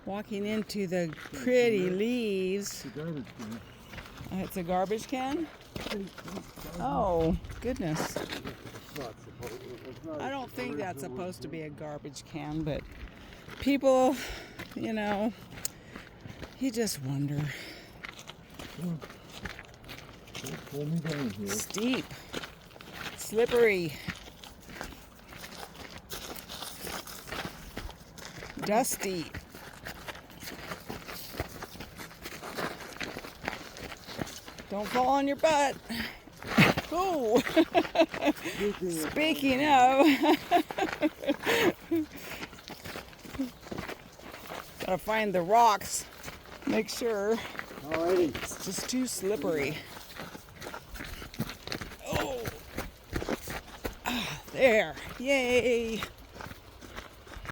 Walking into the pretty leaves. It's a garbage can? Oh, goodness. I don't think that's supposed to be a garbage can, but people, you know, you just wonder. Steep, slippery, dusty. Don't fall on your butt. Oh, speaking of, gotta find the rocks. Make sure it's just too slippery. Oh, there, yay.